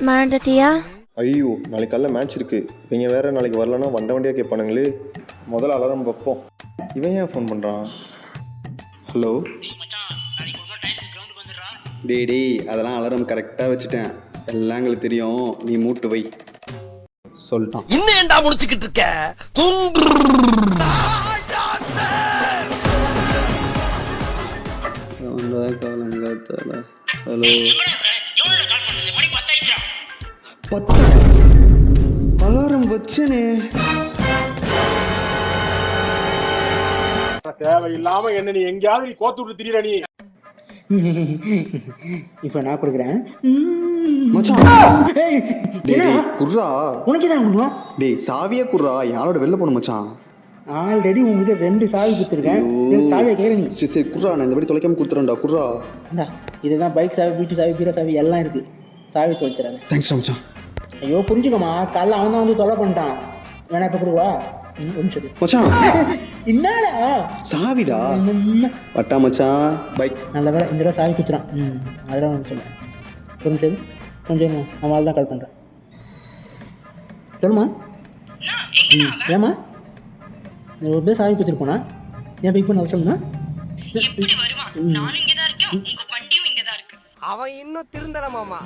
மறந்துட்டியா? ஐயோ, நாளைக்கு காலைல மேட்ச் இருக்கு. இவங்க வேற நாளைக்கு வரலன்னா வண்டியாக கேட்பானுங்களே. முதல்ல அலாரம் வைப்போம். இவன் ஏன் ஃபோன் பண்ணுறான்? ஹலோ டேய், அதெல்லாம் அலாரம் கரெக்டாக வச்சுட்டேன். எல்லாம் எங்களுக்கு தெரியும், நீ மூட்டு வை சொல்லிட்டான். இன்னும் ஏன்டா முடிச்சுக்கிட்டு இருக்க? காலங்காத்தால ஹலோ 10 அலாரம் வச்சனே. தேவையில்லாம என்ன நீ எங்கேயாவது நீ கோத்து விட்டு திரியற நீ. இப்போ நான் கொடுக்குறேன் மச்சான் டேய் குர்ரா. உனக்கு தான் கொடுக்கணும். டேய் சாவியே குர்ரா, யாரோட வெளில போகணும் மச்சான். ஆல்ரெடி உங்ககிட்ட 2 சாவி கொடுத்துருக்கேன். சாவியை கேட்குற நீ. சரி குர்ரா, நான் இந்த படி தொலைக்காம கொடுத்துறேன்டா குர்ரா. இந்தா இதுதான் பைக் சாவி, வீட்டு சாவி, பீரோ சாவி எல்லாம் இருக்கு. சாவி தொலைச்சிடாத. தேங்க்ஸ் மச்சான். ஐயோ புரிஞ்சுக்கோமா, காலைல அவன் தான் வந்து தொலை பண்ணிட்டான். வேணா இப்போ கொடுவா சரி மச்சான். என்னடா சாவிடா வட்டா மச்சான். பை. நல்ல வேலை இந்த தடவை சாவி குத்துறான். அதெல்லாம் வந்து சொல்ல புரிஞ்சது. கொஞ்சம் அவன் தான் கால் பண்ணுறேன். சொல்லுமா. ஏமா நீ ஒரு பேர் சாவி குத்துட்டு போனா ஏன் பிக் பண்ண அவசரம்னா? அவன் இன்னும் திருந்தல மாமா.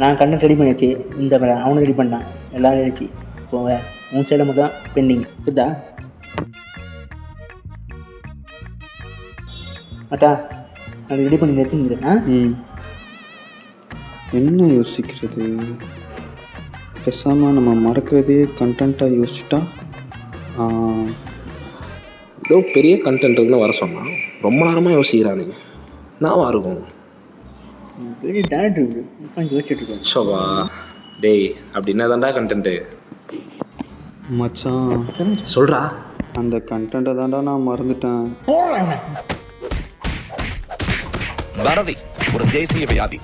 நான் கண்ணை ரெடி பண்ணியாச்சு. இந்த அவனை ரெடி பண்ணான். எல்லாரும் ரெடிச்சு போவேன். உன் சைடில் மட்டும் தான் பெண்டிங். புரியுதா? அட்டா அது ரெடி பண்ணி வச்சுருந்தேன். என்ன யோசிக்கிறது? பேசாமல் நம்ம மறக்கிறதே கண்டென்ட்டாக யோசிச்சுட்டா. ஏதோ பெரிய கண்டென்ட் இருக்குன்னு வர சொன்னான். ரொம்ப நேரமாக யோசிக்கிறானுங்க. நான் இருக்கும் பெரிய டேரக்டர் உட்காந்து யோசிச்சுட்டு இருக்கேன். ஷோபா டேய், அப்படின்னா தான்டா கண்டென்ட்டு. மச்சான் சொல்கிறா. அந்த கண்டென்ட்டை தான்டா நான் மறந்துட்டேன். பாரதி ஒரு தேசிய வியாதி.